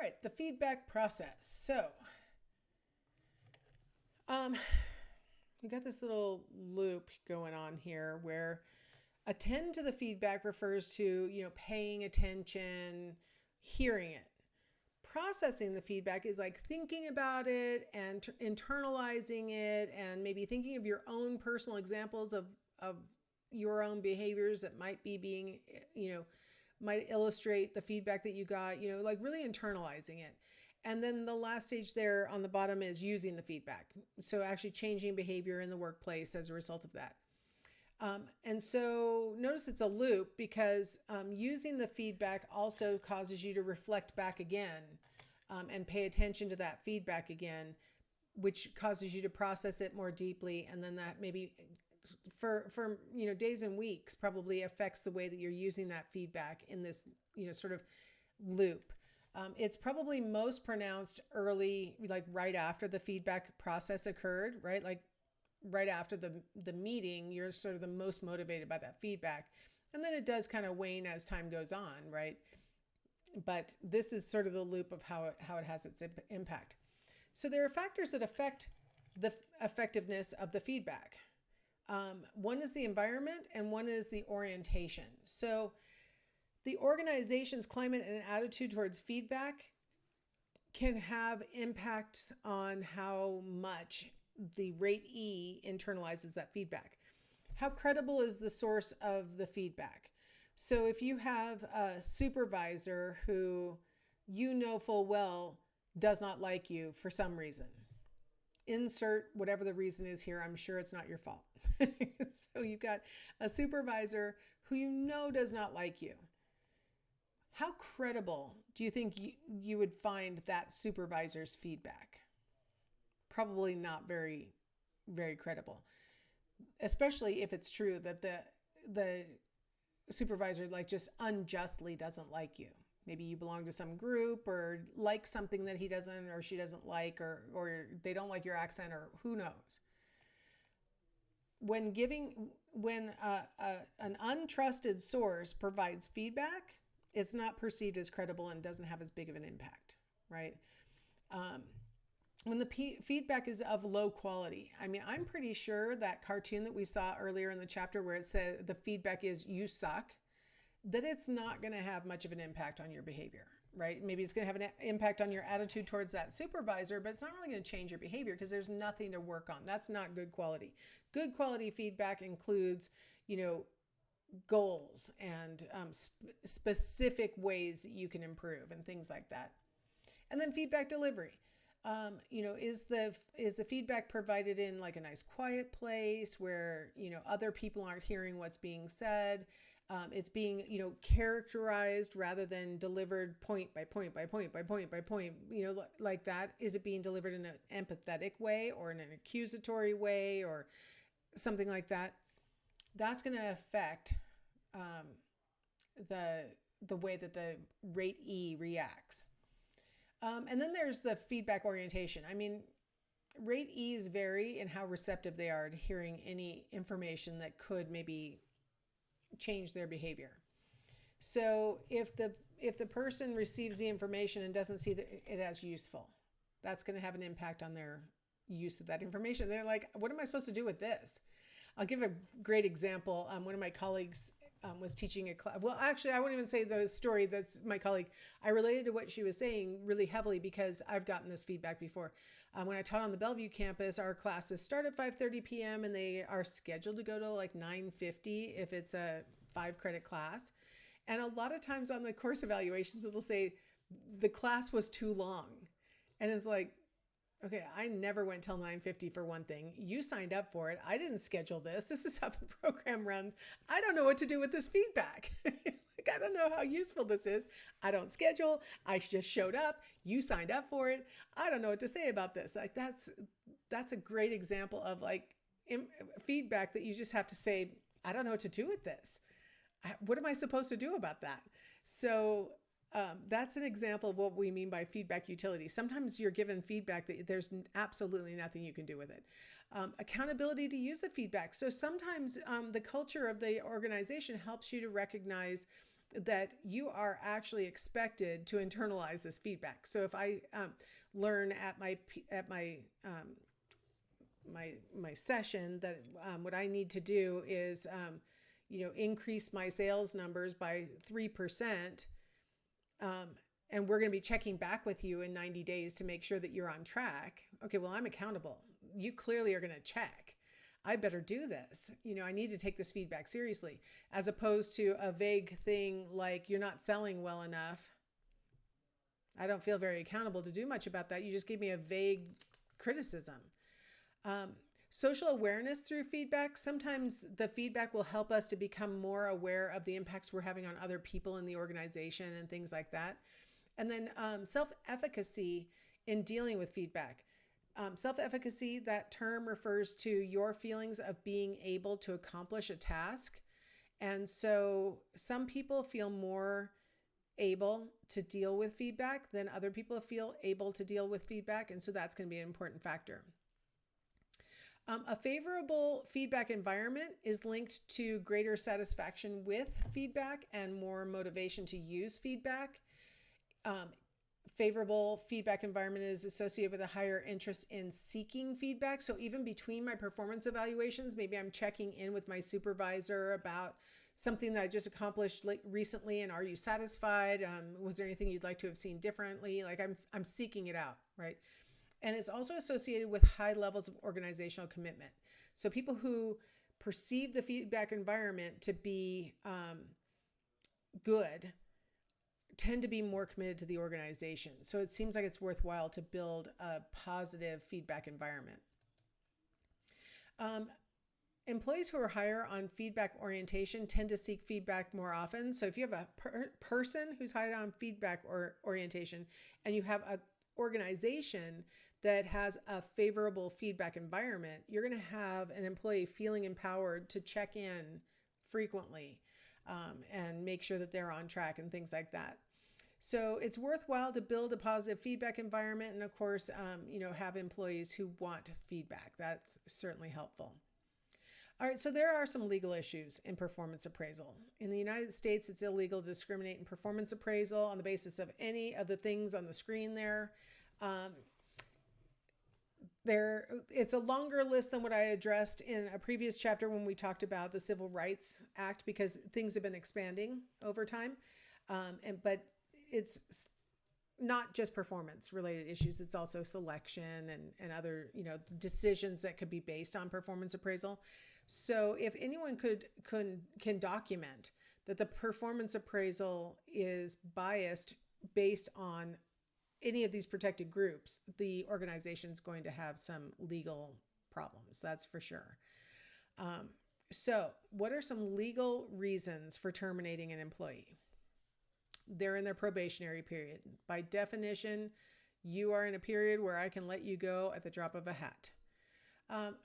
right, the feedback process. So, um, we got this little loop going on here where attend to the feedback refers to, paying attention, hearing it. Processing the feedback is like thinking about it and internalizing it and maybe thinking of your own personal examples of your own behaviors that might be being, might illustrate the feedback that you got, like really internalizing it. And then the last stage there on the bottom is using the feedback. So actually changing behavior in the workplace as a result of that. And so notice it's a loop because using the feedback also causes you to reflect back again and pay attention to that feedback again, which causes you to process it more deeply. And then that maybe for days and weeks probably affects the way that you're using that feedback in this, sort of loop. It's probably most pronounced early, like right after the feedback process occurred, right? Like right after the meeting, you're sort of the most motivated by that feedback. And then it does kind of wane as time goes on, right? But this is sort of the loop of how it has its impact. So there are factors that affect the effectiveness of the feedback. One is the environment and one is the orientation. So the organization's climate and attitude towards feedback can have impacts on how much the rate E internalizes that feedback. How credible is the source of the feedback? So if you have a supervisor who full well does not like you for some reason, insert whatever the reason is here. I'm sure it's not your fault. So you've got a supervisor who does not like you. How credible do you think you would find that supervisor's feedback? Probably not very, very credible, especially if it's true that the supervisor like just unjustly doesn't like you. Maybe you belong to some group or like something that he doesn't or she doesn't like, or they don't like your accent, or who knows. When an untrusted source provides feedback, it's not perceived as credible and doesn't have as big of an impact, right? When the feedback is of low quality. I mean, I'm pretty sure that cartoon that we saw earlier in the chapter where it said the feedback is you suck, that it's not going to have much of an impact on your behavior, right? Maybe it's going to have an impact on your attitude towards that supervisor, but it's not really going to change your behavior because there's nothing to work on. That's not good quality. Good quality feedback includes, goals and specific ways that you can improve and things like that. And then feedback delivery. Is the feedback provided in like a nice quiet place where, other people aren't hearing what's being said? It's being, characterized rather than delivered point by point by point by point by point, like that. Is it being delivered in an empathetic way or in an accusatory way or something like that? That's going to affect the way that the rate E reacts. And then there's the feedback orientation. I mean, rate E's vary in how receptive they are to hearing any information that could maybe change their behavior. So if the person receives the information and doesn't see it as useful, that's going to have an impact on their use of that information. They're like, what am I supposed to do with this? I'll give a great example. One of my colleagues was teaching a class. Well, actually, I won't even say the story. That's my colleague. I related to what she was saying really heavily because I've gotten this feedback before. When I taught on the Bellevue campus, our classes start at 5:30 p.m. and they are scheduled to go to like 9:50 if it's a 5-credit class. And a lot of times on the course evaluations, it'll say the class was too long. And it's like, okay, I never went till 9:50 for one thing. You signed up for it. I didn't schedule this. This is how the program runs. I don't know what to do with this feedback. Like, I don't know how useful this is. I don't schedule. I just showed up. You signed up for it. I don't know what to say about this. Like that's a great example of like feedback that you just have to say, I don't know what to do with this. What am I supposed to do about that? So that's an example of what we mean by feedback utility. Sometimes you're given feedback that there's absolutely nothing you can do with it. Accountability to use the feedback. So sometimes the culture of the organization helps you to recognize that you are actually expected to internalize this feedback. So if I learn at my session that what I need to do is increase my sales numbers by 3%, and we're going to be checking back with you in 90 days to make sure that you're on track. Okay, well, I'm accountable. You clearly are going to check. I better do this. I need to take this feedback seriously, as opposed to a vague thing like you're not selling well enough. I don't feel very accountable to do much about that. You just gave me a vague criticism. Social awareness through feedback. Sometimes the feedback will help us to become more aware of the impacts we're having on other people in the organization and things like that. And then self-efficacy in dealing with feedback. Self-efficacy, that term refers to your feelings of being able to accomplish a task. And so some people feel more able to deal with feedback than other people feel able to deal with feedback. And so that's going to be an important factor. A favorable feedback environment is linked to greater satisfaction with feedback and more motivation to use feedback. Favorable feedback environment is associated with a higher interest in seeking feedback. So even between my performance evaluations, maybe I'm checking in with my supervisor about something that I just accomplished recently, and are you satisfied? Was there anything you'd like to have seen differently? Like I'm seeking it out, right? And it's also associated with high levels of organizational commitment. So people who perceive the feedback environment to be good tend to be more committed to the organization. So it seems like it's worthwhile to build a positive feedback environment. Employees who are higher on feedback orientation tend to seek feedback more often. So if you have a person who's high on feedback orientation, and you have an organization that has a favorable feedback environment, you're going to have an employee feeling empowered to check in frequently and make sure that they're on track and things like that. So it's worthwhile to build a positive feedback environment, and of course, have employees who want feedback. That's certainly helpful. All right, so there are some legal issues in performance appraisal. In the United States, it's illegal to discriminate in performance appraisal on the basis of any of the things on the screen there. It's a longer list than what I addressed in a previous chapter when we talked about the Civil Rights Act, because things have been expanding over time. But it's not just performance related issues. It's also selection and other, decisions that could be based on performance appraisal. So if anyone can document that the performance appraisal is biased based on any of these protected groups, the organization is going to have some legal problems. That's for sure. So what are some legal reasons for terminating an employee? They're in their probationary period. By definition, you are in a period where I can let you go at the drop of a hat.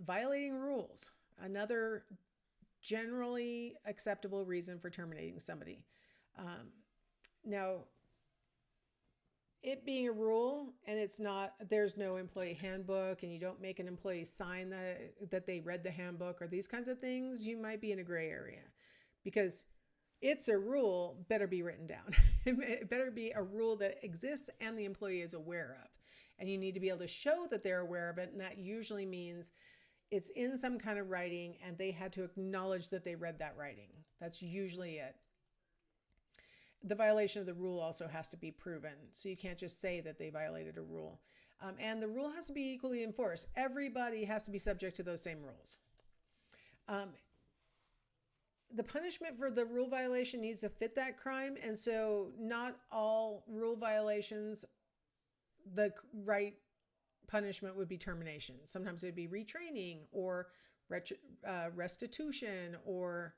Violating rules, another generally acceptable reason for terminating somebody. Now, it being a rule and there's no employee handbook, and you don't make an employee sign that they read the handbook or these kinds of things, you might be in a gray area, because it's a rule, better be written down. It better be a rule that exists and the employee is aware of. And you need to be able to show that they're aware of it. And that usually means it's in some kind of writing and they had to acknowledge that they read that writing. That's usually it. The violation of the rule also has to be proven. So you can't just say that they violated a rule. And the rule has to be equally enforced. Everybody has to be subject to those same rules. The punishment for the rule violation needs to fit that crime. And so not all rule violations, the right punishment would be termination. Sometimes it would be retraining or restitution or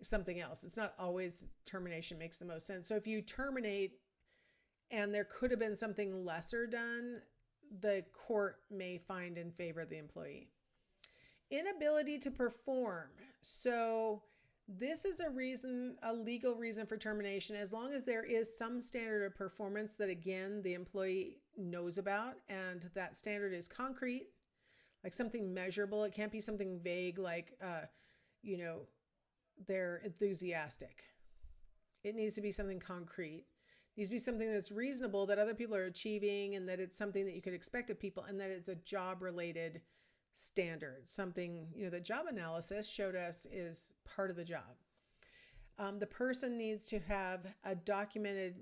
something else. It's not always termination makes the most sense. So if you terminate and there could have been something lesser done, the court may find in favor of the employee. Inability to perform. So this is a legal reason for termination, as long as there is some standard of performance that, again, the employee knows about, and that standard is concrete, like something measurable. It can't be something vague like, they're enthusiastic. It needs to be something concrete. It needs to be something that's reasonable, that other people are achieving, and that it's something that you could expect of people, and that it's a job-related standard. Something, that job analysis showed us is part of the job. The person needs to have a documented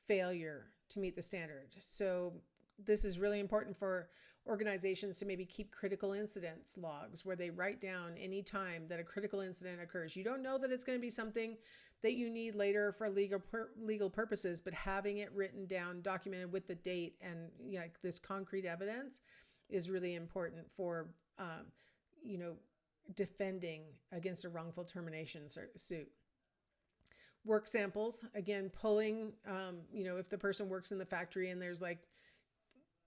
failure to meet the standard. So this is really important for organizations to maybe keep critical incidents logs where they write down any time that a critical incident occurs. You don't know that it's going to be something that you need later for legal purposes, but having it written down, documented with the date and this concrete evidence is really important for defending against a wrongful termination suit. Work samples, again, pulling, if the person works in the factory and there's like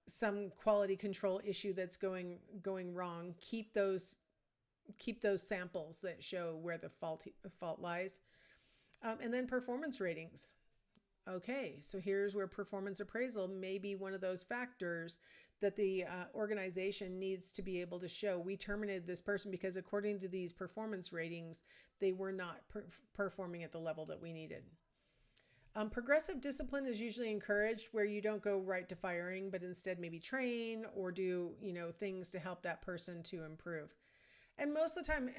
some quality control issue that's going wrong, keep those samples that show where the fault lies. And then performance ratings. Okay, so here's where performance appraisal may be one of those factors that the organization needs to be able to show. We terminated this person because according to these performance ratings, they were not performing at the level that we needed. Progressive discipline is usually encouraged, where you don't go right to firing, but instead maybe train or do, things to help that person to improve. And most of the time,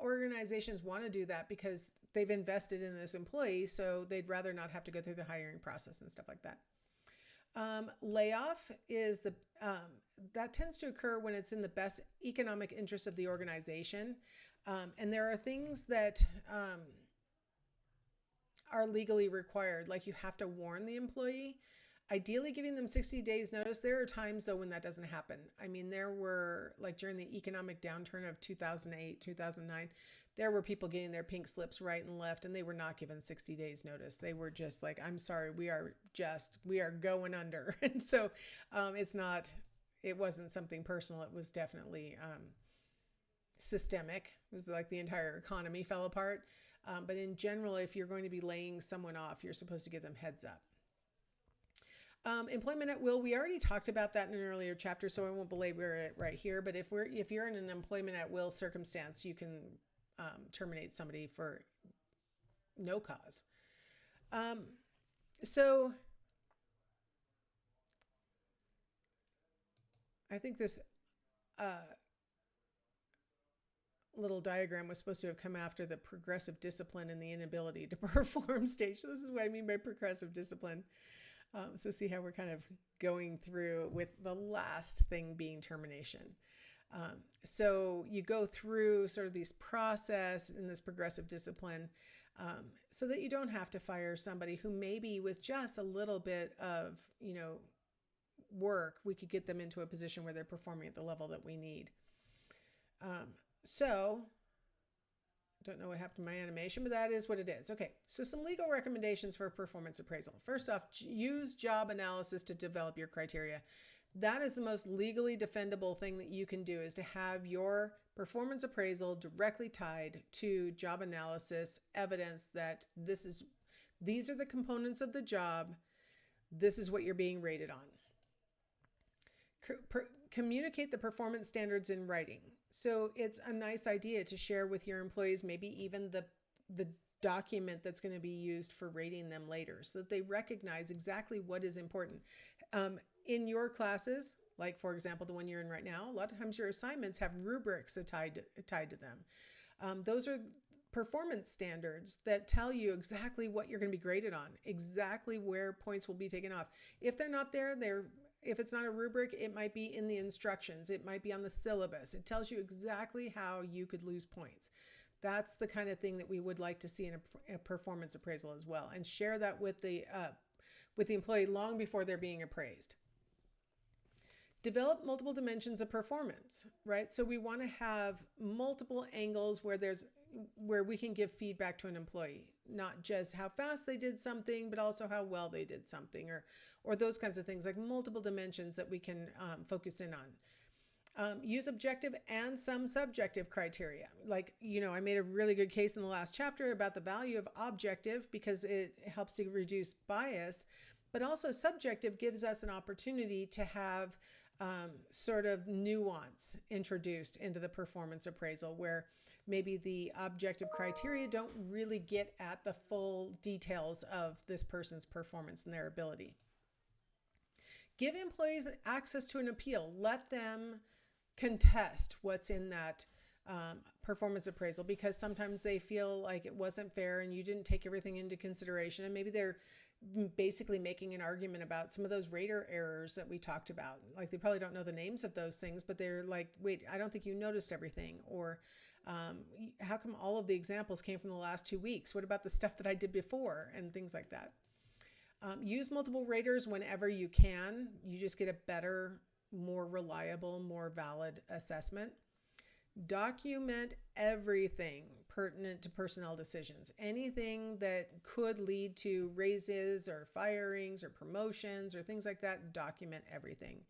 organizations want to do that because they've invested in this employee, so they'd rather not have to go through the hiring process and stuff like that. Layoff is that tends to occur when it's in the best economic interest of the organization. And there are things that are legally required, like you have to warn the employee, ideally giving them 60 days notice. There are times though when that doesn't happen. I mean, there were, like during the economic downturn of 2008, 2009, there were people getting their pink slips right and left, and they were not given 60 days notice. They were just like, I'm sorry, we are going under. And so it wasn't something personal. It was definitely systemic. It was like the entire economy fell apart. But in general, if you're going to be laying someone off, you're supposed to give them heads up. Employment at will, we already talked about that in an earlier chapter, so I won't belabor it right here. But if you're in an employment at will circumstance, you can terminate somebody for no cause. So I think this little diagram was supposed to have come after the progressive discipline and the inability to perform stage. So this is what I mean by progressive discipline. So see how we're kind of going through with the last thing being termination. So you go through sort of these process in this progressive discipline so that you don't have to fire somebody who maybe with just a little bit of, work, we could get them into a position where they're performing at the level that we need. So don't know what happened to my animation, but that is what it is. Okay, so some legal recommendations for performance appraisal. First off, use job analysis to develop your criteria. That is the most legally defendable thing that you can do, is to have your performance appraisal directly tied to job analysis evidence that these are the components of the job. This is what you're being rated on. Communicate the performance standards in writing. So it's a nice idea to share with your employees, maybe even the document that's going to be used for rating them later, so that they recognize exactly what is important. In your classes, like for example, the one you're in right now, a lot of times your assignments have rubrics tied to them. Those are performance standards that tell you exactly what you're going to be graded on, exactly where points will be taken off. If they're not there, if it's not a rubric, it might be in the instructions. It might be on the syllabus. It tells you exactly how you could lose points. That's the kind of thing that we would like to see in a performance appraisal as well, and share that with the employee long before they're being appraised. Develop multiple dimensions of performance, right? So we want to have multiple angles where we can give feedback to an employee, not just how fast they did something, but also how well they did something, or those kinds of things, like multiple dimensions that we can focus in on. Use objective and some subjective criteria. Like, I made a really good case in the last chapter about the value of objective because it helps to reduce bias, but also subjective gives us an opportunity to have sort of nuance introduced into the performance appraisal, where maybe the objective criteria don't really get at the full details of this person's performance and their ability. Give employees access to an appeal. Let them contest what's in that performance appraisal, because sometimes they feel like it wasn't fair and you didn't take everything into consideration. And maybe they're basically making an argument about some of those rater errors that we talked about. Like, they probably don't know the names of those things, but they're like, wait, I don't think you noticed everything. Or how come all of the examples came from the last 2 weeks? What about the stuff that I did before? And things like that. Use multiple raters whenever you can. You just get a better, more reliable, more valid assessment. Document everything pertinent to personnel decisions. Anything that could lead to raises or firings or promotions or things like that, document everything.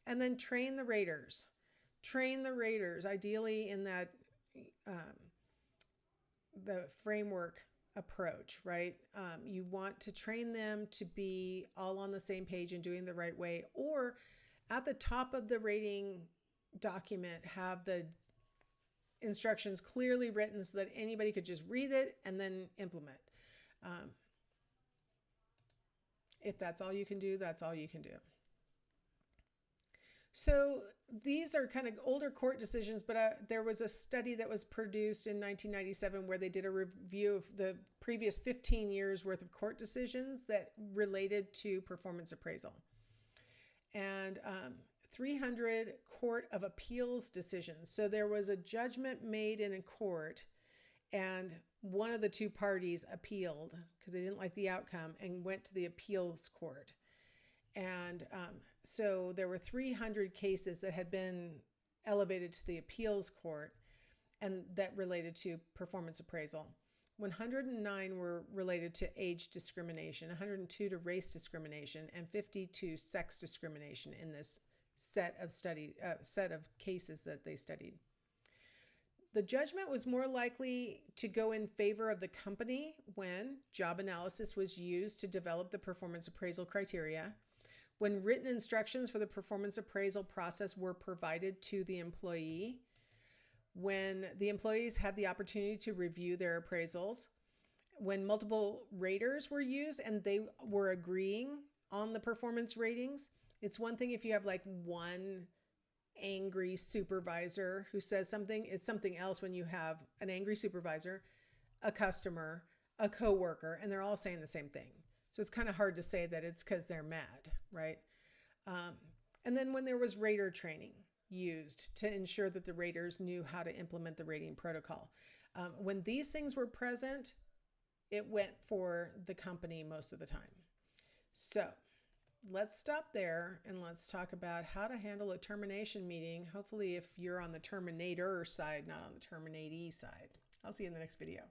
And then train the raters. Train the raters, ideally in that the framework approach, right? You want to train them to be all on the same page and doing the right way, or at the top of the rating document, have the instructions clearly written so that anybody could just read it and then implement. If that's all you can do, that's all you can do. So these are kind of older court decisions, but there was a study that was produced in 1997 where they did a review of the previous 15 years worth of court decisions that related to performance appraisal. And 300 Court of Appeals decisions. So there was a judgment made in a court, and one of the two parties appealed because they didn't like the outcome and went to the appeals court. And so there were 300 cases that had been elevated to the appeals court and that related to performance appraisal. 109 were related to age discrimination, 102 to race discrimination, and 50 to sex discrimination in this set of cases that they studied. The judgment was more likely to go in favor of the company when job analysis was used to develop the performance appraisal criteria, when written instructions for the performance appraisal process were provided to the employee, when the employees had the opportunity to review their appraisals, when multiple raters were used and they were agreeing on the performance ratings. It's one thing if you have like one angry supervisor who says something. It's something else when you have an angry supervisor, a customer, a coworker, and they're all saying the same thing. So it's kind of hard to say that it's because they're mad, right? And then when there was rater training used to ensure that the raters knew how to implement the rating protocol. When these things were present, it went for the company most of the time. So let's stop there and let's talk about how to handle a termination meeting. Hopefully if you're on the terminator side, not on the terminatee side. I'll see you in the next video.